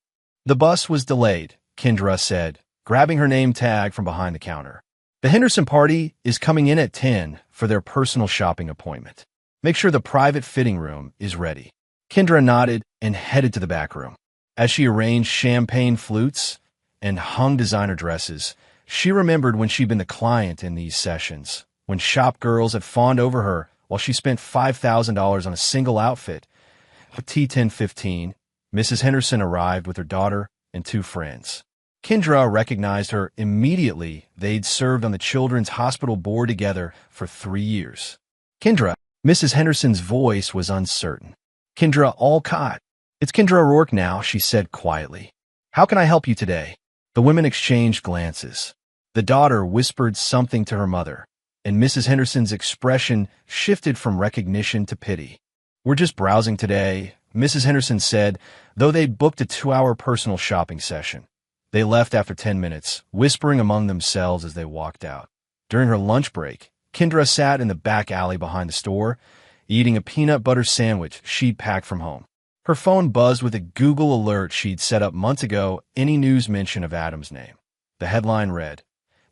"The bus was delayed," Kendra said, grabbing her name tag from behind the counter. "The Henderson party is coming in at 10 for their personal shopping appointment. Make sure the private fitting room is ready." Kendra nodded and headed to the back room. As she arranged champagne flutes and hung designer dresses, she remembered when she'd been the client in these sessions, when shop girls had fawned over her while she spent $5,000 on a single outfit. At T10:15, Mrs. Henderson arrived with her daughter and 2 friends. Kendra recognized her immediately. They'd served on the Children's Hospital board together for 3 years. "Kendra," Mrs. Henderson's voice was uncertain. Kendra all caught. "It's Kendra O'Rourke now," she said quietly. "How can I help you today?" The women exchanged glances. The daughter whispered something to her mother, and Mrs. Henderson's expression shifted from recognition to pity. "We're just browsing today," Mrs. Henderson said, though they'd booked a 2-hour personal shopping session. They left after 10 minutes, whispering among themselves as they walked out. During her lunch break, Kendra sat in the back alley behind the store, eating a peanut butter sandwich she'd packed from home. Her phone buzzed with a Google alert she'd set up months ago, any news mention of Adam's name. The headline read,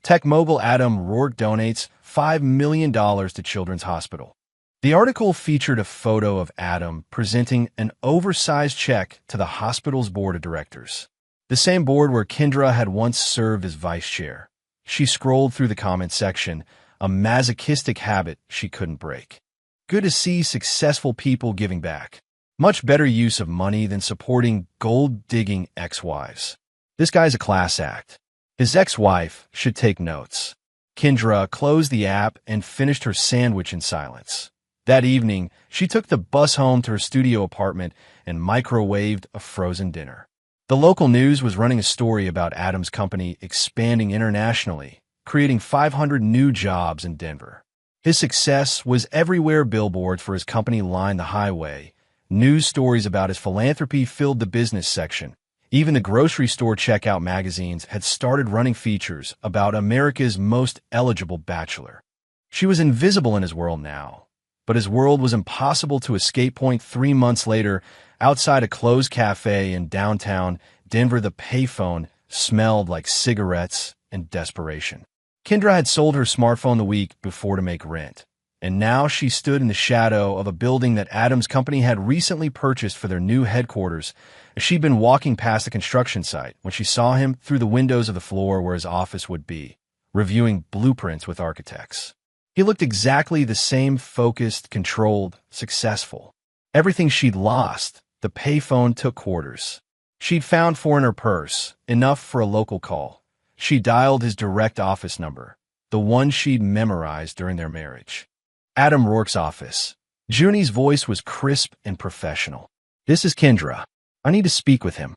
"Tech mogul Adam Rourke donates $5 million to Children's Hospital." The article featured a photo of Adam presenting an oversized check to the hospital's board of directors, the same board where Kendra had once served as vice chair. She scrolled through the comment section, a masochistic habit she couldn't break. Good to see successful people giving back. Much better use of money than supporting gold-digging ex-wives. This guy's a class act. His ex-wife should take notes. Kendra closed the app and finished her sandwich in silence. That evening, she took the bus home to her studio apartment and microwaved a frozen dinner. The local news was running a story about Adam's company expanding internationally, creating 500 new jobs in Denver. His success was everywhere. Billboards for his company lined the highway. News stories about his philanthropy filled the business section. Even the grocery store checkout magazines had started running features about America's most eligible bachelor. She was invisible in his world now, but his world was impossible to escape. 3 months later, outside a closed cafe in downtown Denver, the payphone smelled like cigarettes and desperation. Kendra had sold her smartphone the week before to make rent, and now she stood in the shadow of a building that Adam's company had recently purchased for their new headquarters. She'd been walking past the construction site when she saw him through the windows of the floor where his office would be, reviewing blueprints with architects. He looked exactly the same, focused, controlled, successful. Everything she'd lost, the payphone took quarters. She'd found $4 in her purse, enough for a local call. She dialed his direct office number, the one she'd memorized during their marriage. Adam Rourke's office. Junie's voice was crisp and professional. "This is Kendra. I need to speak with him."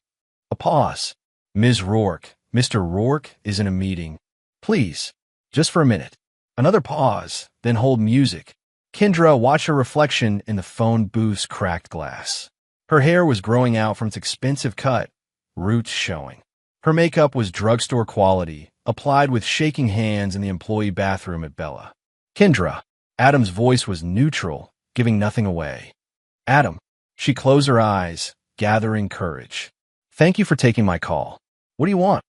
A pause. "Ms. Rourke, Mr. Rourke is in a meeting. Please, just for a minute." Another pause, then hold music. Kendra watched her reflection in the phone booth's cracked glass. Her hair was growing out from its expensive cut, roots showing. Her makeup was drugstore quality, applied with shaking hands in the employee bathroom at Bella. "Kendra." Adam's voice was neutral, giving nothing away. "Adam." She closed her eyes, gathering courage. "Thank you for taking my call. What do you want?"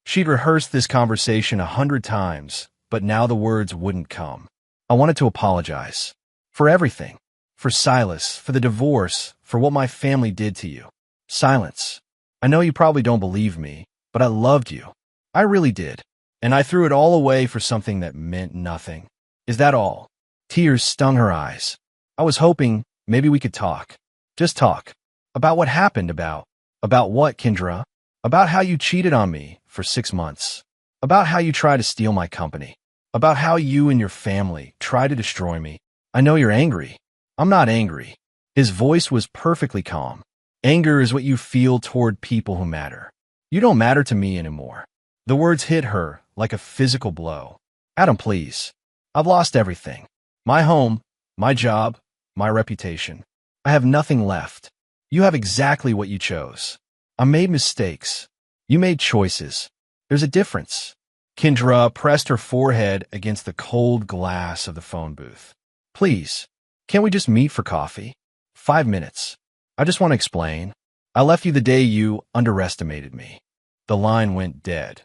She'd rehearsed this conversation 100 times, but now the words wouldn't come. "I wanted to apologize. For everything. For Silas, for the divorce, for what my family did to you." Silence. I know you probably don't believe me, but I loved you. I really did. And I threw it all away for something that meant nothing. Is that all? Tears stung her eyes. I was hoping maybe we could talk. Just talk. About what happened, about what, Kendra? About how you cheated on me for 6 months. About how you tried to steal my company. About how you and your family tried to destroy me. I know you're angry. I'm not angry. His voice was perfectly calm. Anger is what you feel toward people who matter. You don't matter to me anymore. The words hit her like a physical blow. Adam, please. I've lost everything. My home, my job, my reputation. I have nothing left. You have exactly what you chose. I made mistakes. You made choices. There's a difference. Kendra pressed her forehead against the cold glass of the phone booth. Please, can't we just meet for coffee? 5 minutes. I just want to explain. I left you the day you underestimated me. The line went dead.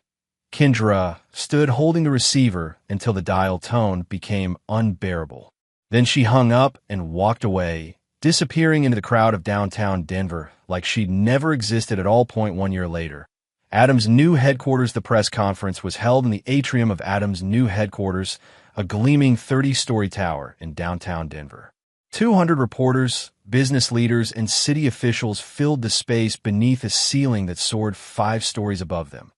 Kendra stood holding the receiver until the dial tone became unbearable. Then she hung up and walked away, disappearing into the crowd of downtown Denver like she'd never existed at all. 1 year later, Adam's new headquarters. The press conference was held in the atrium of Adam's new headquarters, a gleaming 30-story tower in downtown Denver. 200 reporters, business leaders, and city officials filled the space beneath a ceiling that soared 5 stories above them.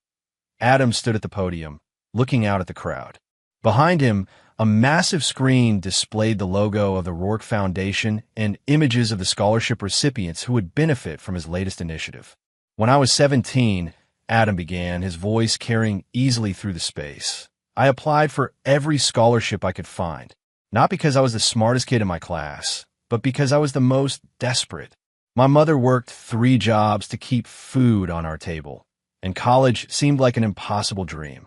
Adam stood at the podium, looking out at the crowd. Behind him, a massive screen displayed the logo of the Rourke Foundation and images of the scholarship recipients who would benefit from his latest initiative. When I was 17, Adam began, his voice carrying easily through the space. I applied for every scholarship I could find, not because I was the smartest kid in my class, but because I was the most desperate. My mother worked 3 jobs to keep food on our table, and college seemed like an impossible dream.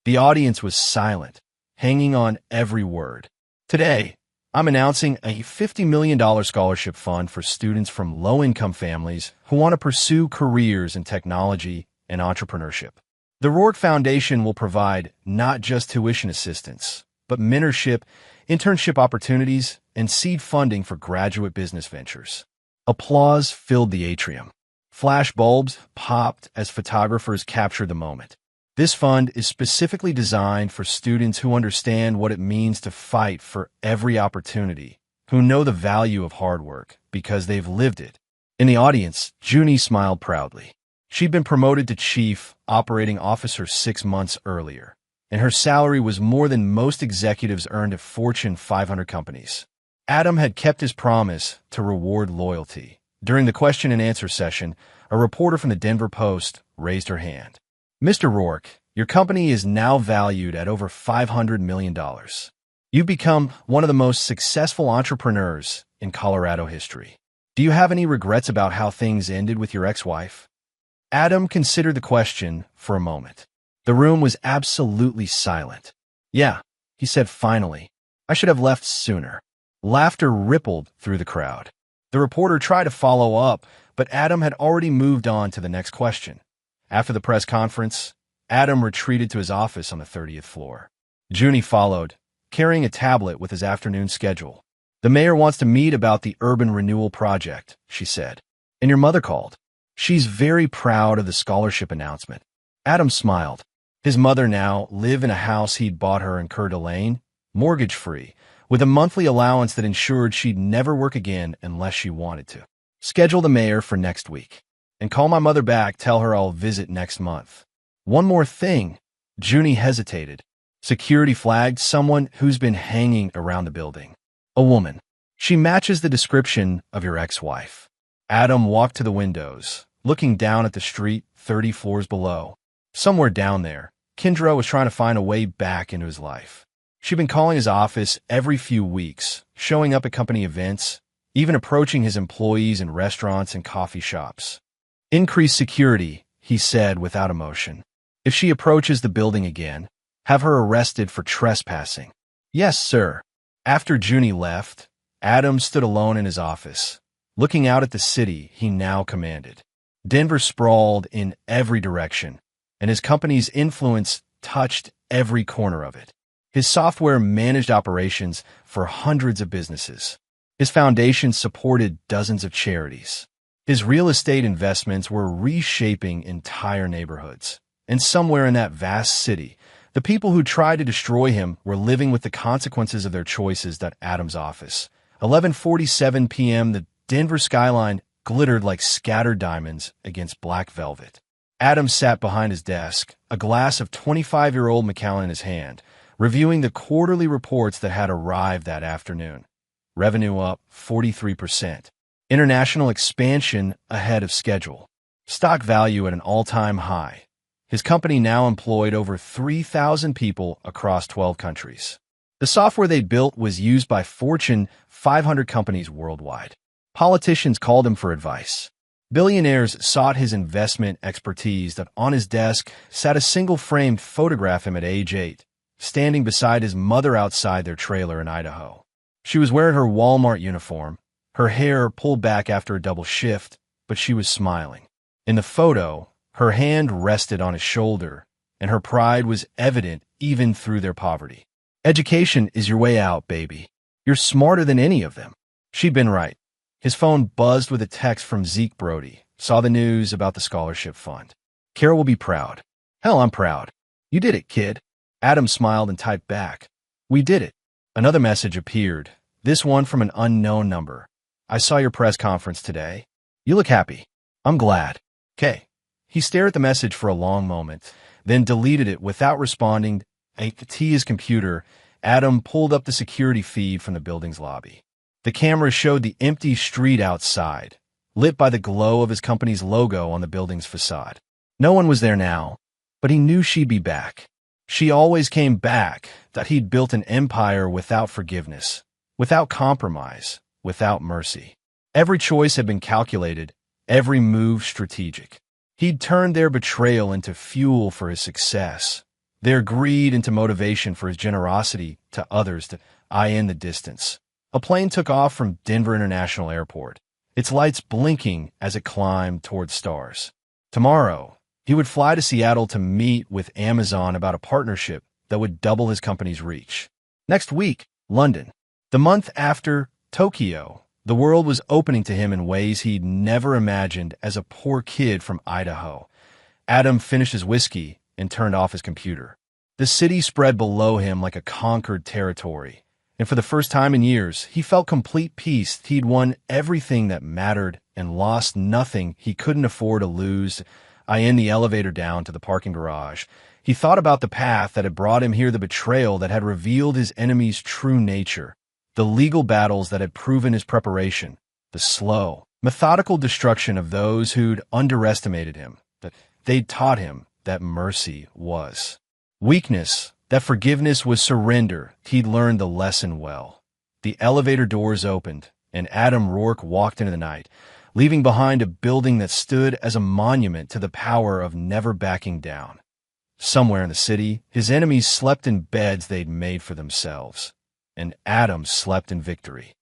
The audience was silent, hanging on every word. Today, I'm announcing a $50 million scholarship fund for students from low-income families who want to pursue careers in technology and entrepreneurship. The Rourke Foundation will provide not just tuition assistance, but mentorship, internship opportunities, and seed funding for graduate business ventures. Applause filled the atrium. Flash bulbs popped as photographers captured the moment. This fund is specifically designed for students who understand what it means to fight for every opportunity, who know the value of hard work because they've lived it. In the audience, Junie smiled proudly. She'd been promoted to chief operating officer 6 months earlier, and her salary was more than most executives earned at Fortune 500 companies. Adam had kept his promise to reward loyalty. During the question and answer session, a reporter from the Denver Post raised her hand. Mr. Rourke, your company is now valued at over $500 million. You've become one of the most successful entrepreneurs in Colorado history. Do you have any regrets about how things ended with your ex-wife? Adam considered the question for a moment. The room was absolutely silent. Yeah, he said finally. I should have left sooner. Laughter rippled through the crowd. The reporter tried to follow up, but Adam had already moved on to the next question. After the press conference, Adam retreated to his office on the 30th floor. Junie followed, carrying a tablet with his afternoon schedule. The mayor wants to meet about the urban renewal project, she said. And your mother called. She's very proud of the scholarship announcement. Adam smiled. His mother now lived in a house he'd bought her in Coeur d'Alene, mortgage-free, with a monthly allowance that ensured she'd never work again unless she wanted to. Schedule the mayor for next week. And call my mother back, tell her I'll visit next month. One more thing. Junie hesitated. Security flagged someone who's been hanging around the building. A woman. She matches the description of your ex-wife. Adam walked to the windows, looking down at the street 30 floors below. Somewhere down there, Kendra was trying to find a way back into his life. She'd been calling his office every few weeks, showing up at company events, even approaching his employees in restaurants and coffee shops. Increase security, he said without emotion. If she approaches the building again, have her arrested for trespassing. Yes, sir. After Junie left, Adam stood alone in his office, looking out at the city he now commanded. Denver sprawled in every direction, and his company's influence touched every corner of it. His software managed operations for hundreds of businesses. His foundation supported dozens of charities. His real estate investments were reshaping entire neighborhoods. And somewhere in that vast city, the people who tried to destroy him were living with the consequences of their choices at Adam's office. 11:47 p.m., the Denver skyline glittered like scattered diamonds against black velvet. Adam sat behind his desk, a glass of 25-year-old Macallan in his hand, reviewing the quarterly reports that had arrived that afternoon. Revenue up 43%. International expansion ahead of schedule. Stock value at an all-time high. His company now employed over 3,000 people across 12 countries. The software they built was used by Fortune 500 companies worldwide. Politicians called him for advice. Billionaires sought his investment expertise. That on his desk sat a single-framed photograph of him at age 8, standing beside his mother outside their trailer in Idaho. She was wearing her Walmart uniform, her hair pulled back after a double shift, but she was smiling. In the photo, her hand rested on his shoulder, and her pride was evident even through their poverty. Education is your way out, baby. You're smarter than any of them. She'd been right. His phone buzzed with a text from Zeke Brody. Saw the news about the scholarship fund. Carol will be proud. Hell, I'm proud. You did it, kid. Adam smiled and typed back. We did it. Another message appeared, this one from an unknown number. I saw your press conference today. You look happy. I'm glad. Okay. He stared at the message for a long moment, then deleted it without responding. To his computer, Adam pulled up the security feed from the building's lobby. The camera showed the empty street outside, lit by the glow of his company's logo on the building's facade. No one was there now, but he knew she'd be back. She always came back, that he'd built an empire without forgiveness, without compromise, without mercy. Every choice had been calculated, every move strategic. He'd turned their betrayal into fuel for his success, their greed into motivation for his generosity to others to eye in the distance. A plane took off from Denver International Airport, its lights blinking as it climbed toward stars. Tomorrow, he would fly to Seattle to meet with Amazon about a partnership that would double his company's reach. Next week, London. The month after, Tokyo. The world was opening to him in ways he'd never imagined as a poor kid from Idaho. Adam finished his whiskey and turned off his computer. The city spread below him like a conquered territory. And for the first time in years, he felt complete peace. He'd won everything that mattered and lost nothing he couldn't afford to lose. In the elevator down to the parking garage, he thought about the path that had brought him here, the betrayal that had revealed his enemy's true nature, the legal battles that had proven his preparation, the slow, methodical destruction of those who'd underestimated him, that they'd taught him that mercy was weakness, that forgiveness was surrender. He'd learned the lesson well. The elevator doors opened, and Adam Rourke walked into the night, leaving behind a building that stood as a monument to the power of never backing down. Somewhere in the city, his enemies slept in beds they'd made for themselves, and Adam slept in victory.